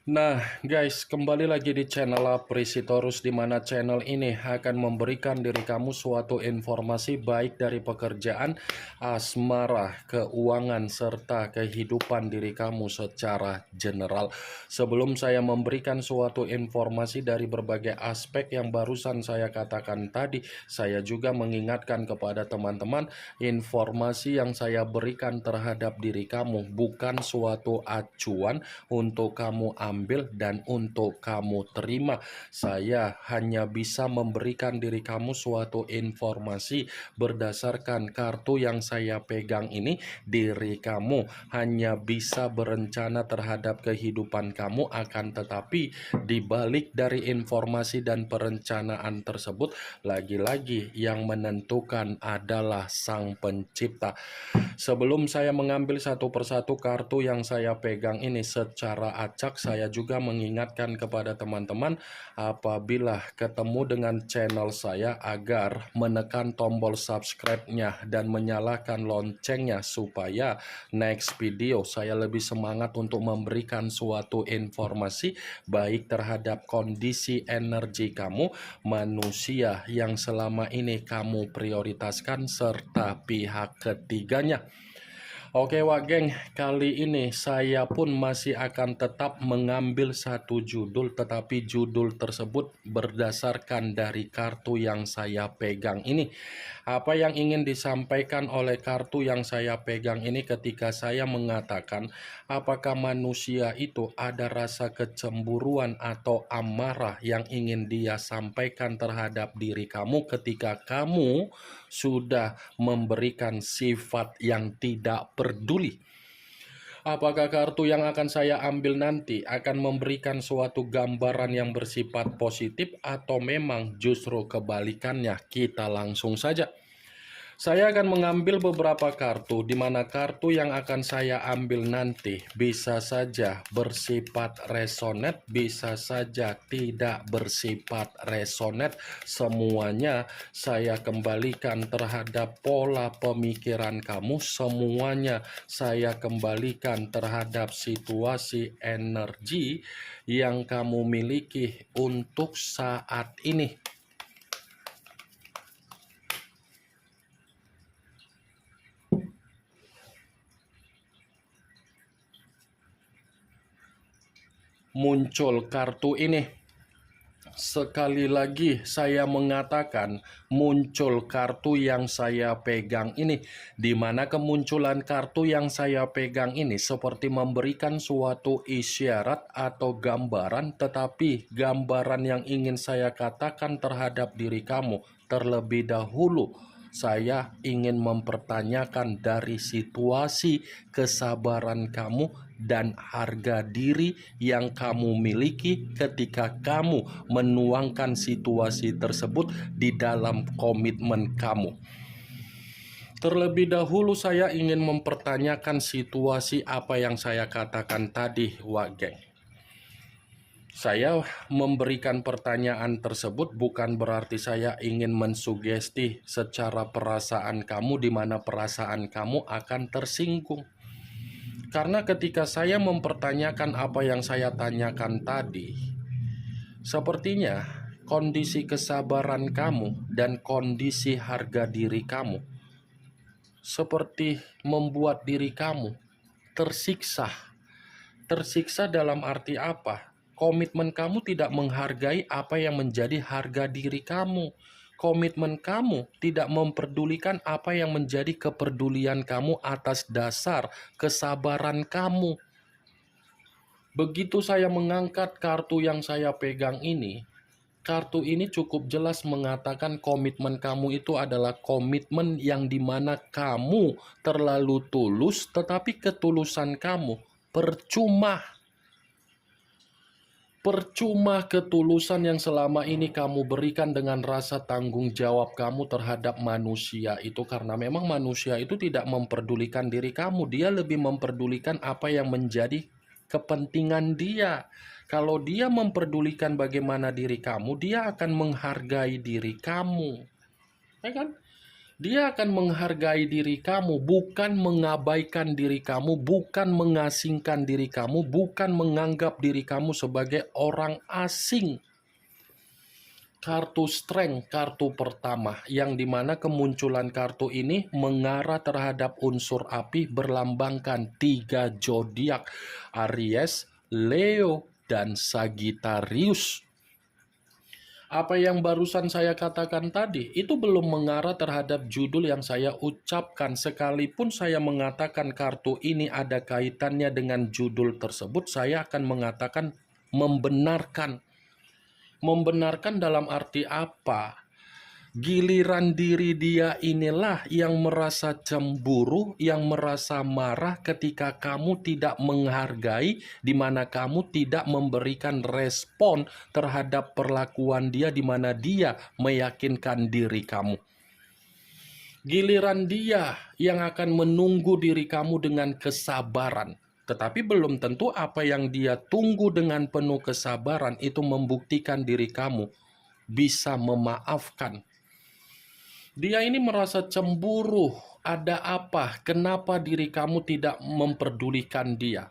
Nah, guys, kembali lagi di channel Aprisitorus, di mana channel ini akan memberikan diri kamu suatu informasi baik dari pekerjaan, asmara, keuangan, serta kehidupan diri kamu secara general. Sebelum saya memberikan suatu informasi dari berbagai aspek yang barusan saya katakan tadi, saya juga mengingatkan kepada teman-teman, informasi yang saya berikan terhadap diri kamu bukan suatu acuan untuk kamu ambil dan untuk kamu terima. Saya hanya bisa memberikan diri kamu suatu informasi berdasarkan kartu yang saya pegang ini. Diri kamu hanya bisa berencana terhadap kehidupan kamu, akan tetapi di balik dari informasi dan perencanaan tersebut, lagi-lagi yang menentukan adalah Sang Pencipta. Sebelum saya mengambil satu persatu kartu yang saya pegang ini secara acak, saya juga mengingatkan kepada teman-teman apabila ketemu dengan channel saya agar menekan tombol subscribe-nya dan menyalakan loncengnya supaya next video saya lebih semangat untuk memberikan suatu informasi baik terhadap kondisi energi kamu, manusia yang selama ini kamu prioritaskan, serta pihak ketiganya. Oke Wak Geng, kali ini saya pun masih akan tetap mengambil satu judul, tetapi judul tersebut berdasarkan dari kartu yang saya pegang ini. Apa yang ingin disampaikan oleh kartu yang saya pegang ini ketika saya mengatakan apakah manusia itu ada rasa kecemburuan atau amarah yang ingin dia sampaikan terhadap diri kamu ketika kamu sudah memberikan sifat yang tidak peduli. Apakah kartu yang akan saya ambil nanti akan memberikan suatu gambaran yang bersifat positif atau memang justru kebalikannya? Kita langsung saja. Saya akan mengambil beberapa kartu, di mana kartu yang akan saya ambil nanti bisa saja bersifat resonate, bisa saja tidak bersifat resonate. Semuanya saya kembalikan terhadap pola pemikiran kamu, semuanya saya kembalikan terhadap situasi energi yang kamu miliki untuk saat ini. Muncul kartu ini. Sekali lagi saya mengatakan muncul kartu yang saya pegang ini, di mana kemunculan kartu yang saya pegang ini seperti memberikan suatu isyarat atau gambaran, tetapi gambaran yang ingin saya katakan terhadap diri kamu terlebih dahulu, saya ingin mempertanyakan dari situasi kesabaran kamu dan harga diri yang kamu miliki ketika kamu menuangkan situasi tersebut di dalam komitmen kamu. Terlebih dahulu saya ingin mempertanyakan situasi apa yang saya katakan tadi, Wak Geng. Saya memberikan pertanyaan tersebut bukan berarti saya ingin mensugesti secara perasaan kamu, di mana perasaan kamu akan tersinggung. Karena ketika saya mempertanyakan apa yang saya tanyakan tadi, sepertinya kondisi kesabaran kamu dan kondisi harga diri kamu seperti membuat diri kamu tersiksa. Tersiksa dalam arti apa? Komitmen kamu tidak menghargai apa yang menjadi harga diri kamu. Komitmen kamu tidak memperdulikan apa yang menjadi kepedulian kamu atas dasar kesabaran kamu. Begitu saya mengangkat kartu yang saya pegang ini, kartu ini cukup jelas mengatakan komitmen kamu itu adalah komitmen yang dimana kamu terlalu tulus, tetapi ketulusan kamu percuma. Percuma ketulusan yang selama ini kamu berikan dengan rasa tanggung jawab kamu terhadap manusia itu, karena memang manusia itu tidak memperdulikan diri kamu, dia lebih memperdulikan apa yang menjadi kepentingan dia. Kalau dia memperdulikan bagaimana diri kamu, dia akan menghargai diri kamu, ya kan? Dia akan menghargai diri kamu, bukan mengabaikan diri kamu, bukan mengasingkan diri kamu, bukan menganggap diri kamu sebagai orang asing. Kartu strength, kartu pertama, yang dimana kemunculan kartu ini mengarah terhadap unsur api berlambangkan 3 zodiak, Aries, Leo, dan Sagittarius. Apa yang barusan saya katakan tadi, itu belum mengarah terhadap judul yang saya ucapkan. Sekalipun saya mengatakan kartu ini ada kaitannya dengan judul tersebut, saya akan mengatakan membenarkan. Membenarkan dalam arti apa? Giliran diri dia inilah yang merasa cemburu, yang merasa marah ketika kamu tidak menghargai, di mana kamu tidak memberikan respon terhadap perlakuan dia, di mana dia meyakinkan diri kamu. Giliran dia yang akan menunggu diri kamu dengan kesabaran. Tetapi belum tentu apa yang dia tunggu dengan penuh kesabaran itu membuktikan diri kamu bisa memaafkan. Dia ini merasa cemburu. Ada apa? Kenapa diri kamu tidak memperdulikan dia?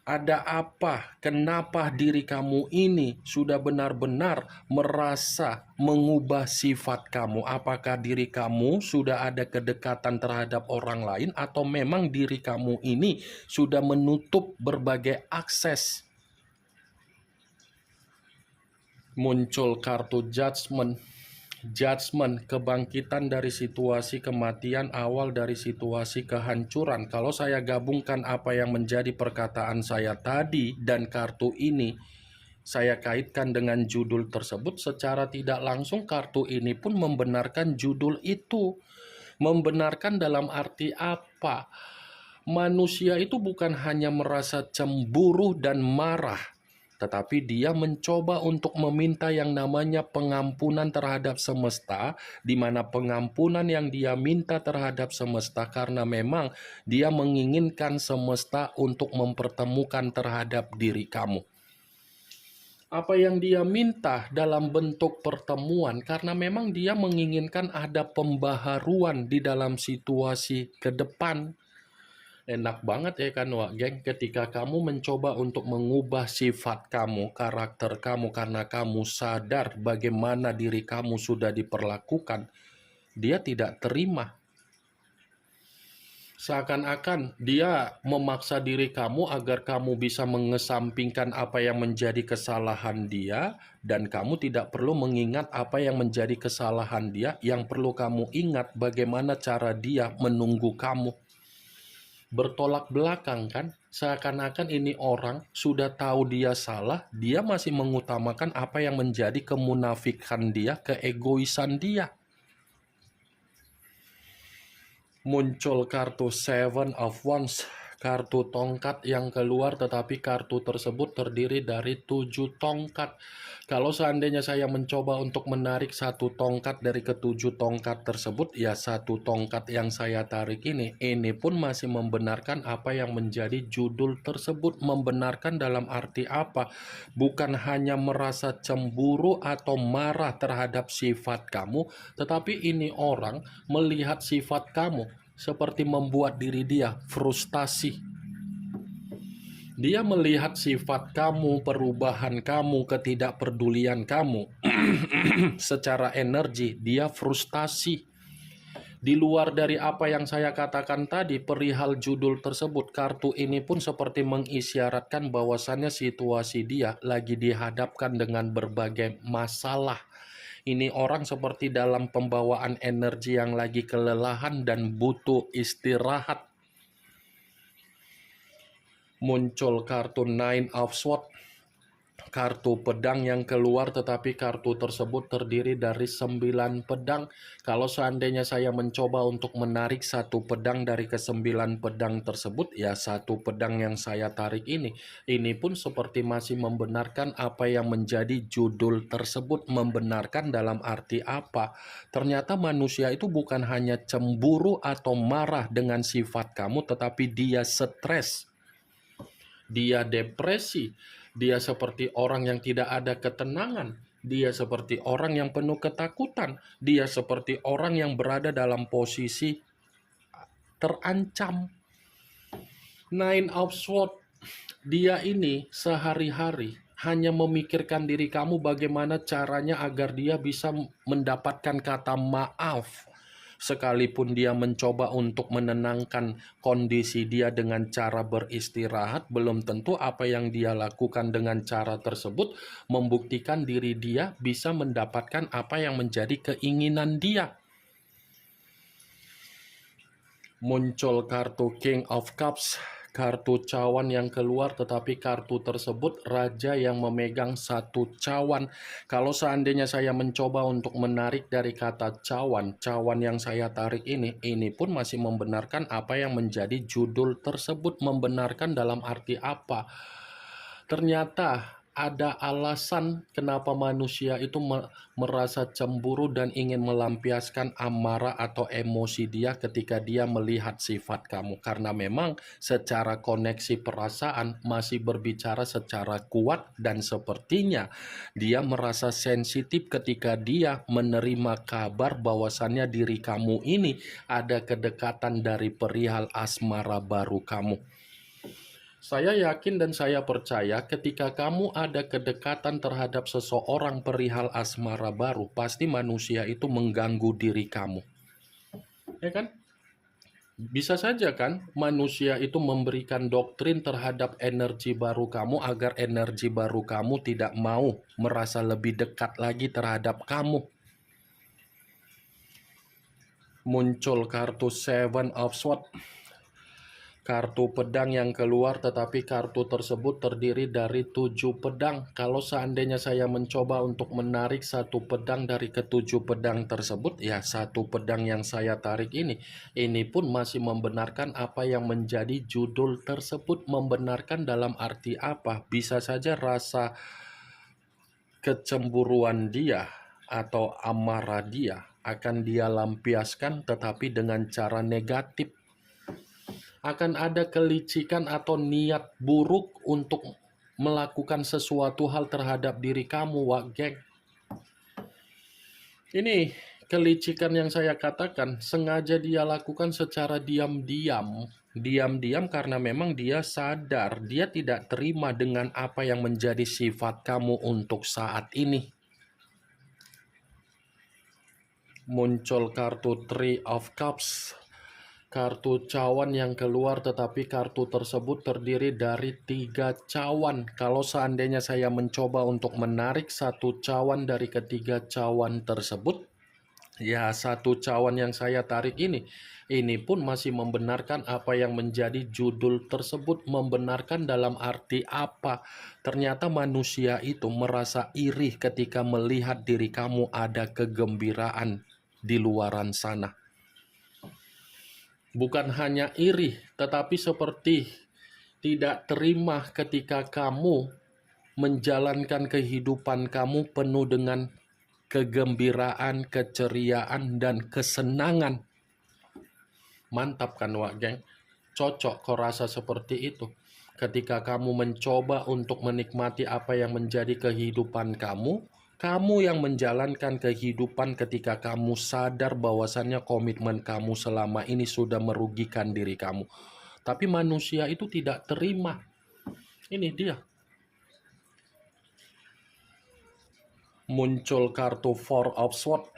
Ada apa? Kenapa diri kamu ini sudah benar-benar merasa mengubah sifat kamu? Apakah diri kamu sudah ada kedekatan terhadap orang lain, atau memang diri kamu ini sudah menutup berbagai akses? Muncul kartu judgment. Judgment, kebangkitan dari situasi kematian, awal dari situasi kehancuran. Kalau saya gabungkan apa yang menjadi perkataan saya tadi dan kartu ini, saya kaitkan dengan judul tersebut, secara tidak langsung kartu ini pun membenarkan judul itu. Membenarkan dalam arti apa? Manusia itu bukan hanya merasa cemburu dan marah, tetapi dia mencoba untuk meminta yang namanya pengampunan terhadap semesta, di mana pengampunan yang dia minta terhadap semesta karena memang dia menginginkan semesta untuk mempertemukan terhadap diri kamu. Apa yang dia minta dalam bentuk pertemuan karena memang dia menginginkan ada pembaharuan di dalam situasi ke depan. Enak banget ya kan, wak geng, ketika kamu mencoba untuk mengubah sifat kamu, karakter kamu, karena kamu sadar bagaimana diri kamu sudah diperlakukan, dia tidak terima. Seakan-akan dia memaksa diri kamu agar kamu bisa mengesampingkan apa yang menjadi kesalahan dia, dan kamu tidak perlu mengingat apa yang menjadi kesalahan dia. Yang perlu kamu ingat bagaimana cara dia menunggu kamu. Bertolak belakang kan, seakan-akan ini orang sudah tahu dia salah, dia masih mengutamakan apa yang menjadi kemunafikan dia, keegoisan dia. Muncul kartu Seven of Wands, kartu tongkat yang keluar, tetapi kartu tersebut terdiri dari 7 tongkat. Kalau seandainya saya mencoba untuk menarik 1 tongkat dari ke-7 tongkat tersebut, ya 1 tongkat yang saya tarik ini pun masih membenarkan apa yang menjadi judul tersebut. Membenarkan dalam arti apa? Bukan hanya merasa cemburu atau marah terhadap sifat kamu, tetapi ini orang melihat sifat kamu seperti membuat diri dia frustasi. Dia melihat sifat kamu, perubahan kamu, ketidakpedulian kamu secara energi, dia frustasi. Di luar dari apa yang saya katakan tadi perihal judul tersebut, kartu ini pun seperti mengisyaratkan bahwasannya situasi dia lagi dihadapkan dengan berbagai masalah. Ini orang seperti dalam pembawaan energi yang lagi kelelahan dan butuh istirahat. Muncul kartu Nine of Swords, kartu pedang yang keluar, tetapi kartu tersebut terdiri dari 9 pedang. Kalau seandainya saya mencoba untuk menarik 1 pedang dari ke-9 pedang tersebut, ya 1 pedang yang saya tarik ini pun seperti masih membenarkan apa yang menjadi judul tersebut. Membenarkan dalam arti apa? Ternyata manusia itu bukan hanya cemburu atau marah dengan sifat kamu, tetapi dia stres. Dia depresi, dia seperti orang yang tidak ada ketenangan, dia seperti orang yang penuh ketakutan, dia seperti orang yang berada dalam posisi terancam. Nine of Swords, dia ini sehari-hari hanya memikirkan diri kamu bagaimana caranya agar dia bisa mendapatkan kata maaf. Sekalipun dia mencoba untuk menenangkan kondisi dia dengan cara beristirahat, belum tentu apa yang dia lakukan dengan cara tersebut membuktikan diri dia bisa mendapatkan apa yang menjadi keinginan dia. Muncul kartu King of Cups, kartu cawan yang keluar, tetapi kartu tersebut raja yang memegang satu cawan. Kalau seandainya saya mencoba untuk menarik dari kata cawan, cawan yang saya tarik ini pun masih membenarkan apa yang menjadi judul tersebut. Membenarkan dalam arti apa? Ternyata ada alasan kenapa manusia itu merasa cemburu dan ingin melampiaskan amarah atau emosi dia ketika dia melihat sifat kamu. Karena memang secara koneksi perasaan masih berbicara secara kuat dan sepertinya dia merasa sensitif ketika dia menerima kabar bahwasannya diri kamu ini ada kedekatan dari perihal asmara baru kamu. Saya yakin dan saya percaya ketika kamu ada kedekatan terhadap seseorang perihal asmara baru, pasti manusia itu mengganggu diri kamu. Ya kan? Bisa saja kan manusia itu memberikan doktrin terhadap energi baru kamu agar energi baru kamu tidak mau merasa lebih dekat lagi terhadap kamu. Muncul kartu Seven of Swords, kartu pedang yang keluar, tetapi kartu tersebut terdiri dari 7 pedang. Kalau seandainya saya mencoba untuk menarik satu pedang dari ketujuh pedang tersebut, ya satu pedang yang saya tarik ini pun masih membenarkan apa yang menjadi judul tersebut. Membenarkan dalam arti apa? Bisa saja rasa kecemburuan dia atau amarah dia akan dia lampiaskan, tetapi dengan cara negatif. Akan ada kelicikan atau niat buruk untuk melakukan sesuatu hal terhadap diri kamu, Wak Geng. Ini kelicikan yang saya katakan sengaja dia lakukan secara diam-diam. Diam-diam karena memang dia sadar, dia tidak terima dengan apa yang menjadi sifat kamu untuk saat ini. Muncul kartu Three of Cups, kartu cawan yang keluar, tetapi kartu tersebut terdiri dari 3 cawan. Kalau seandainya saya mencoba untuk menarik satu cawan dari ketiga cawan tersebut, ya satu cawan yang saya tarik ini pun masih membenarkan apa yang menjadi judul tersebut. Membenarkan dalam arti apa? Ternyata manusia itu merasa iri ketika melihat diri kamu ada kegembiraan di luaran sana. Bukan hanya iri, tetapi seperti tidak terima ketika kamu menjalankan kehidupan kamu penuh dengan kegembiraan, keceriaan, dan kesenangan. Mantap kan, Wak Geng? Cocok kau rasa seperti itu. Ketika kamu mencoba untuk menikmati apa yang menjadi kehidupan kamu, kamu yang menjalankan kehidupan ketika kamu sadar bahwasannya komitmen kamu selama ini sudah merugikan diri kamu. Tapi manusia itu tidak terima. Ini dia. Muncul kartu Four of Swords,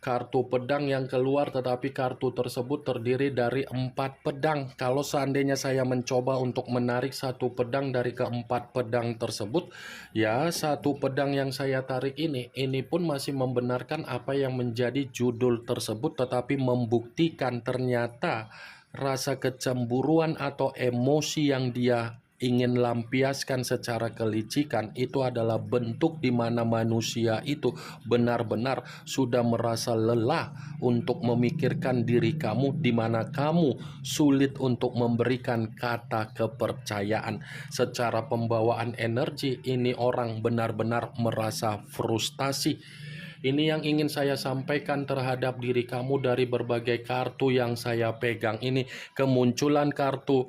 kartu pedang yang keluar, tetapi kartu tersebut terdiri dari 4 pedang. Kalau seandainya saya mencoba untuk menarik satu pedang dari keempat pedang tersebut, ya satu pedang yang saya tarik ini pun masih membenarkan apa yang menjadi judul tersebut, tetapi membuktikan ternyata rasa kecemburuan atau emosi yang dia ingin lampiaskan secara kelicikan itu adalah bentuk di mana manusia itu benar-benar sudah merasa lelah untuk memikirkan diri kamu, di mana kamu sulit untuk memberikan kata kepercayaan. Secara pembawaan energi ini orang benar-benar merasa frustasi. Ini yang ingin saya sampaikan terhadap diri kamu dari berbagai kartu yang saya pegang ini. Kemunculan kartu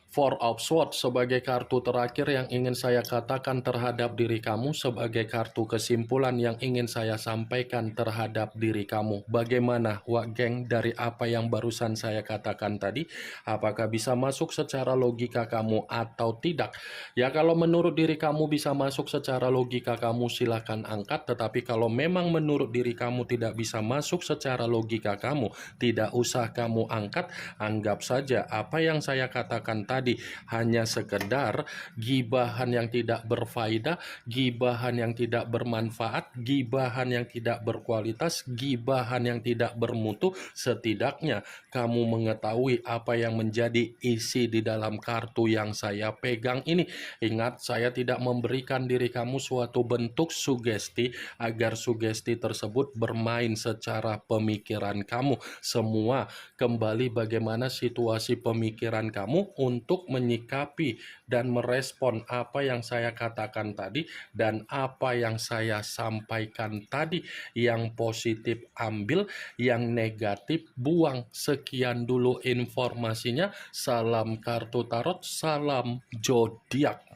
Four of Swords sebagai kartu terakhir yang ingin saya katakan terhadap diri kamu, sebagai kartu kesimpulan yang ingin saya sampaikan terhadap diri kamu. Bagaimana, Wak Geng, dari apa yang barusan saya katakan tadi? Apakah bisa masuk secara logika kamu atau tidak? Ya, kalau menurut diri kamu bisa masuk secara logika kamu, silahkan angkat. Tetapi kalau memang menurut diri kamu tidak bisa masuk secara logika kamu, tidak usah kamu angkat. Anggap saja apa yang saya katakan tadi hanya sekedar gibahan yang tidak berfaedah, gibahan yang tidak bermanfaat, gibahan yang tidak berkualitas, gibahan yang tidak bermutu. Setidaknya kamu mengetahui apa yang menjadi isi di dalam kartu yang saya pegang ini. Ingat, saya tidak memberikan diri kamu suatu bentuk sugesti agar sugesti tersebut bermain secara pemikiran kamu. Semua kembali bagaimana situasi pemikiran kamu untuk menyikapi dan merespon apa yang saya katakan tadi dan apa yang saya sampaikan tadi. Yang positif ambil, yang negatif buang. Sekian dulu informasinya. Salam kartu tarot, salam zodiak.